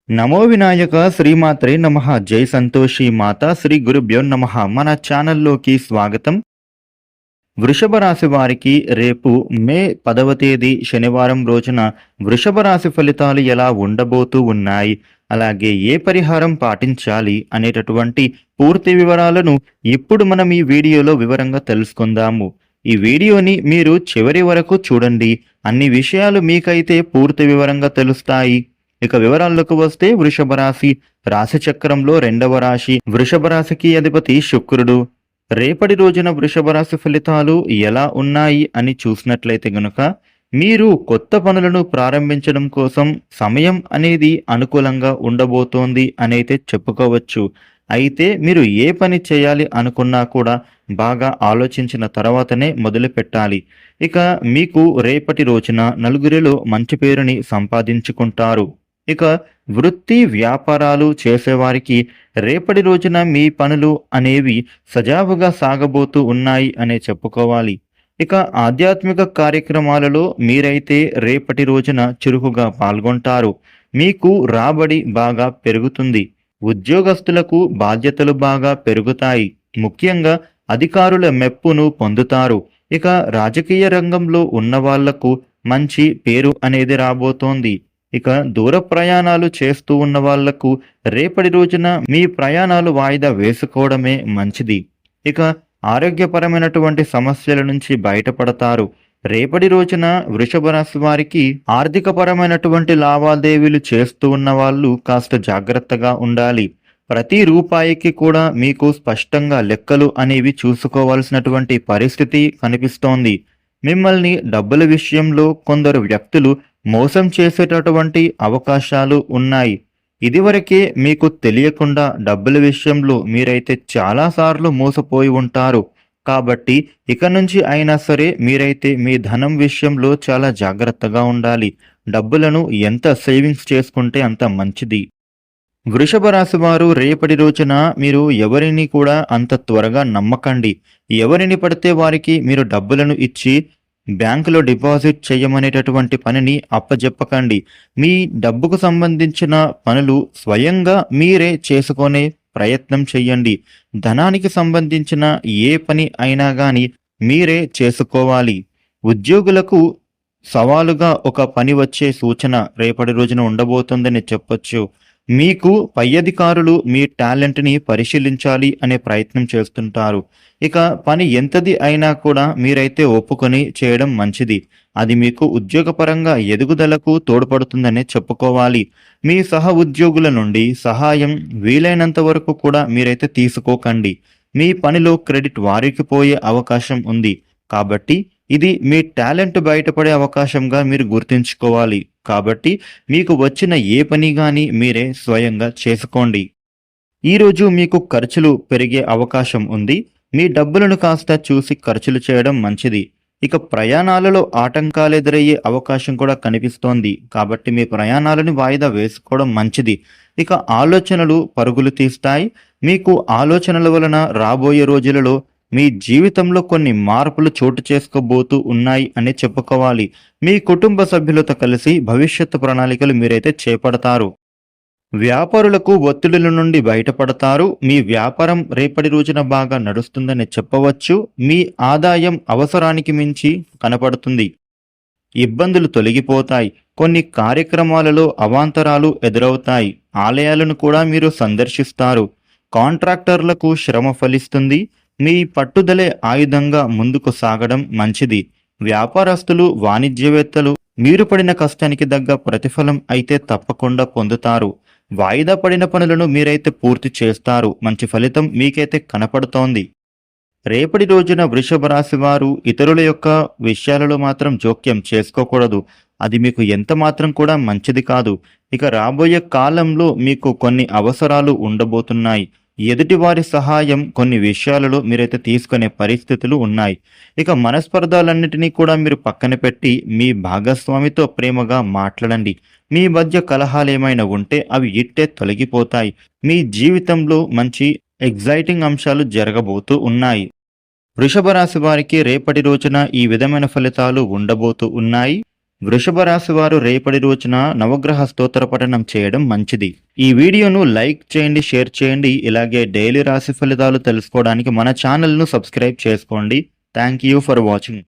నమో వినాయక శ్రీమాత్రే నమః. జై సంతోషి మాతా శ్రీ గురుభ్యో నమః. మన ఛానల్లోకి స్వాగతం. వృషభ రాశి వారికి రేపు మే 10వ తేదీ శనివారం రోజున వృషభ రాశి ఫలితాలు ఎలా ఉండబోతూ ఉన్నాయి, అలాగే ఏ పరిహారం పాటించాలి అనేటటువంటి పూర్తి వివరాలను ఇప్పుడు మనం ఈ వీడియోలో వివరంగా తెలుసుకుందాము. ఈ వీడియోని మీరు చివరి వరకు చూడండి. అన్ని విషయాలు మీకైతే పూర్తి వివరంగా తెలుస్తాయి. ఇక వివరాల్లోకి వస్తే వృషభ రాశి రాశి చక్రంలో రెండవ రాశి. వృషభ రాశికి అధిపతి శుక్రుడు. రేపటి రోజున వృషభ రాశి ఫలితాలు ఎలా ఉన్నాయి అని చూసినట్లయితే గనుక మీరు కొత్త పనులను ప్రారంభించడం కోసం సమయం అనేది అనుకూలంగా ఉండబోతోంది అనైతే చెప్పుకోవచ్చు. అయితే మీరు ఏ పని చేయాలి అనుకున్నా కూడా బాగా ఆలోచించిన తర్వాతనే మొదలు పెట్టాలి. ఇక మీకు రేపటి రోజున నలుగురిలో మంచి పేరుని సంపాదించుకుంటారు. ఇక వృత్తి వ్యాపారాలు చేసేవారికి రేపటి రోజున మీ పనులు అనేవి సజావుగా సాగబోతూ ఉన్నాయి అనే చెప్పుకోవాలి. ఇక ఆధ్యాత్మిక కార్యక్రమాలలో మీరైతే రేపటి రోజున చురుకుగా పాల్గొంటారు. మీకు రాబడి బాగా పెరుగుతుంది. ఉద్యోగస్తులకు బాధ్యతలు బాగా పెరుగుతాయి. ముఖ్యంగా అధికారుల మెప్పును పొందుతారు. ఇక రాజకీయ రంగంలో ఉన్న వాళ్లకు మంచి పేరు అనేది రాబోతోంది. ఇక దూర ప్రయాణాలు చేస్తూ ఉన్న వాళ్లకు రేపటి రోజున మీ ప్రయాణాలు వాయిదా వేసుకోవడమే మంచిది. ఇక ఆరోగ్యపరమైనటువంటి సమస్యల నుంచి బయటపడతారు. రేపటి రోజున వృషభ రాశి వారికి ఆర్థికపరమైనటువంటి లావాదేవీలు చేస్తూ ఉన్న వాళ్ళు కాస్త జాగ్రత్తగా ఉండాలి. ప్రతి రూపాయికి కూడా మీకు స్పష్టంగా లెక్కలు అనేవి చూసుకోవాల్సినటువంటి పరిస్థితి కనిపిస్తోంది. మిమ్మల్ని డబ్బుల విషయంలో కొందరు వ్యక్తులు మోసం చేసేటటువంటి అవకాశాలు ఉన్నాయి. ఇదివరకే మీకు తెలియకుండా డబ్బుల విషయంలో మీరైతే చాలాసార్లు మోసపోయి ఉంటారు. కాబట్టి ఇక నుంచి అయినా సరే మీరైతే మీ ధనం విషయంలో చాలా జాగ్రత్తగా ఉండాలి. డబ్బులను ఎంత సేవింగ్స్ చేసుకుంటే అంత మంచిది. వృషభ రాశి వారు రేపటి రోజున మీరు ఎవరిని కూడా అంత త్వరగా నమ్మకండి. ఎవరిని పడితే వారికి మీరు డబ్బులను ఇచ్చి బ్యాంకులో డిపాజిట్ చేయమనేటటువంటి పనిని అప్పజెప్పకండి. మీ డబ్బుకు సంబంధించిన పనులు స్వయంగా మీరే చేసుకునే ప్రయత్నం చెయ్యండి. ధనానికి సంబంధించిన ఏ పని అయినా కానీ మీరే చేసుకోవాలి. ఉద్యోగులకు సవాలుగా ఒక పని వచ్చే సూచన రేపటి రోజున ఉండబోతుందని చెప్పొచ్చు. మీకు పై అధికారులు మీ టాలెంట్ని పరిశీలించాలి అనే ప్రయత్నం చేస్తుంటారు. ఇక పని ఎంతది అయినా కూడా మీరైతే ఒప్పుకొని చేయడం మంచిది. అది మీకు ఉద్యోగపరంగా ఎదుగుదలకు తోడ్పడుతుందనే చెప్పుకోవాలి. మీ సహ ఉద్యోగుల నుండి సహాయం వీలైనంత వరకు కూడా మీరైతే తీసుకోకండి. మీ పనిలో క్రెడిట్ వారికి పోయే అవకాశం ఉంది. కాబట్టి ఇది మీ టాలెంట్ బయటపడే అవకాశంగా మీరు గుర్తుంచుకోవాలి. కాబట్టి మీకు వచ్చిన ఏ పని కానీ మీరే స్వయంగా చేసుకోండి. ఈరోజు మీకు ఖర్చులు పెరిగే అవకాశం ఉంది. మీ డబ్బులను కాస్త చూసి ఖర్చులు చేయడం మంచిది. ఇక ప్రయాణాలలో ఆటంకాలు ఎదురయ్యే అవకాశం కూడా కనిపిస్తోంది. కాబట్టి మీ ప్రయాణాలను వాయిదా వేసుకోవడం మంచిది. ఇక ఆలోచనలు పరుగులు తీస్తాయి. మీకు ఆలోచనల వలన రాబోయే రోజులలో మీ జీవితంలో కొన్ని మార్పులు చోటు చేసుకోబోతూ ఉన్నాయి అని చెప్పుకోవాలి. మీ కుటుంబ సభ్యులతో కలిసి భవిష్యత్తు ప్రణాళికలు మీరైతే చేపడతారు. వ్యాపారులకు ఒత్తిడుల నుండి బయటపడతారు. మీ వ్యాపారం రేపటి రోజున బాగా నడుస్తుందని చెప్పవచ్చు. మీ ఆదాయం అవసరానికి మించి కనపడుతుంది. ఇబ్బందులు తొలగిపోతాయి. కొన్ని కార్యక్రమాలలో అవాంతరాలు ఎదురవుతాయి. ఆలయాలను కూడా మీరు సందర్శిస్తారు. కాంట్రాక్టర్లకు శ్రమ ఫలిస్తుంది. మీ పట్టుదలే ఆయుధంగా ముందుకు సాగడం మంచిది. వ్యాపారస్తులు వాణిజ్యవేత్తలు మీరు పడిన కష్టానికి తగ్గ ప్రతిఫలం అయితే తప్పకుండా పొందుతారు. వాయిదా పడిన పనులను మీరైతే పూర్తి చేస్తారు. మంచి ఫలితం మీకైతే కనపడుతోంది. రేపటి రోజున వృషభ రాశి వారు ఇతరుల యొక్క విషయాలలో మాత్రం జోక్యం చేసుకోకూడదు. అది మీకు ఎంత మాత్రం కూడా మంచిది కాదు. ఇక రాబోయే కాలంలో మీకు కొన్ని అవసరాలు ఉండబోతున్నాయి. ఎదుటివారి సహాయం కొన్ని విషయాలలో మీరైతే తీసుకునే పరిస్థితులు ఉన్నాయి. ఇక మనస్పర్ధాలన్నిటినీ కూడా మీరు పక్కన పెట్టి మీ భాగస్వామితో ప్రేమగా మాట్లాడండి. మీ మధ్య కలహాలు ఏమైనా ఉంటే అవి ఇట్టే తొలగిపోతాయి. మీ జీవితంలో మంచి ఎగ్జైటింగ్ అంశాలు జరగబోతూ ఉన్నాయి. వృషభ రాశి వారికి రేపటి రోజున ఈ విధమైన ఫలితాలు ఉండబోతూ ఉన్నాయి. వృషభ రాశి వారు రేపటి రోజున నవగ్రహ స్తోత్ర పఠనం చేయడం మంచిది. ఈ వీడియోను లైక్ చేయండి, షేర్ చేయండి. ఇలాగే డైలీ రాశి ఫలితాలు తెలుసుకోవడానికి మన ఛానల్ను సబ్స్క్రైబ్ చేసుకోండి. Thank you for watching.